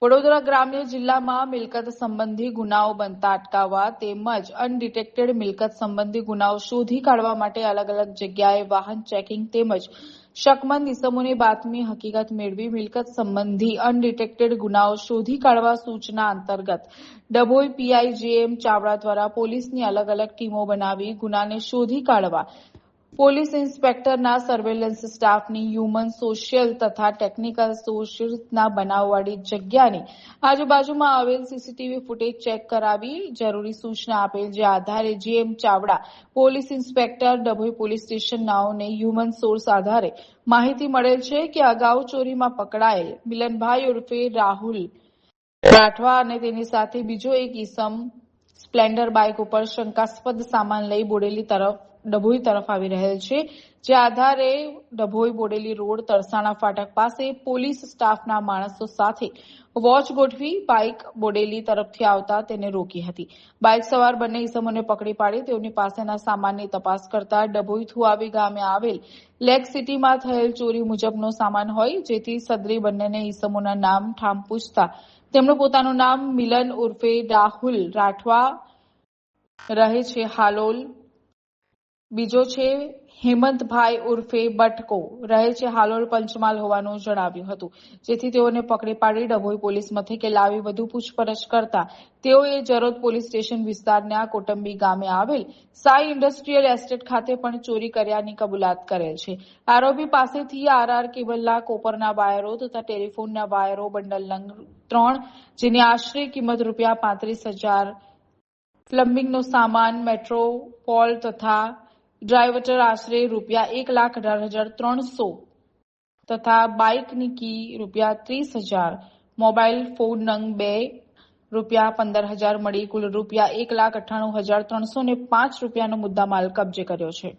વડોદરા ગ્રામ્ય જિલ્લામાં મિલકત સંબંધી ગુનાઓ બનતા અટકાવવા તેમજ અનડિટેક્ટેડ મિલકત સંબંધી ગુનાઓ શોધી કાઢવા માટે અલગ અલગ જગ્યાએ વાહન ચેકિંગ તેમજ શકમંદ ઇસમોની બાતમી હકીકત મેળવી મિલકત સંબંધી અનડિટેક્ટેડ ગુનાઓ શોધી કાઢવા સૂચના અંતર્ગત ડભોઈ પીઆઈ જેએમ ચાવડા દ્વારા પોલીસની અલગ અલગ ટીમો બનાવી ગુનાને શોધી કાઢવા પોલીસ ઇન્સ્પેક્ટરના સર્વેલન્સ સ્ટાફની હ્યુમન સોશિયલ તથા ટેકનિકલ સોર્સના બનાવવાળી જગ્યાની આજુબાજુમાં આવેલ સીસીટીવી ફૂટેજ ચેક કરાવી જરૂરી સૂચના આપેલ, જે આધારે GM Chavda police inspector Dabhoi police સ્ટેશનનાઓને હ્યુમન સોર્સ આધારે માહિતી મળેલ છે કે અગાઉ ચોરીમાં પકડાયેલ મિલનભાઈ ઉર્ફે રાહુલ રાઠવા અને તેની સાથે બીજો એક ઈસમ સ્પ્લેન્ડર બાઇક ઉપર શંકાસ્પદ સામાન લઈ બોડેલી તરફ ડભોઈ તરફ આવી રહેલ છે, જે આધારે ડભોઈ બોડેલી રોડ તરસાણા ફાટક પાસે પોલીસ સ્ટાફના માણસો સાથે વોચ ગોઠવી બાઇક બોડેલી તરફથી આવતા તેને રોકી હતી. બાઇક સવાર બંને ઈસમોને પકડી પાડી તેઓની પાસેના સામાનની તપાસ કરતા ડભોઈ થુઆવી ગામે આવેલ લેક સિટીમાં થયેલ ચોરી મુજબનો સામાન હોય, જેથી સદરી બંનેને ઈસમોના નામ ઠામ પૂછતા તેમનું પોતાનું નામ મિલન ઉર્ફે રાહુલ રાઠવા રહે છે હાલોલ, બીજો છે હેમંતભાઈ ઉર્ફે બટકો રહે છે હાલોલ પંચમહાલ હોવાનું જણાવ્યું હતું, જેથી તેઓને પકડી પાડી ડભોઈ પોલીસ મથકે લાવી વધુ પૂછપરછ કરતા તેઓએ જરોદ પોલીસ સ્ટેશન વિસ્તારના કોટંબી ગામે આવેલ સાઈ ઇન્ડસ્ટ્રીયલ એસ્ટેટ ખાતે પણ ચોરી કર્યાની કબૂલાત કરેલ છે. આરોપી પાસેથી આરઆર કેબલના કોપરના વાયરો તથા ટેલિફોનના વાયરો બંડલ નંગ 3 જેની આશરે કિંમત ₹35,000, પ્લમ્બિંગનો સામાન, મેટ્રોપોલ તથા ડ્રાઇવટર આશરે ₹1,18,300 તથા બાઇકની કી ₹30,000, મોબાઈલ ફોન નંગ 2 ₹15,000 મળી કુલ ₹1,98,305નો મુદ્દામાલ કબજે કર્યો છે.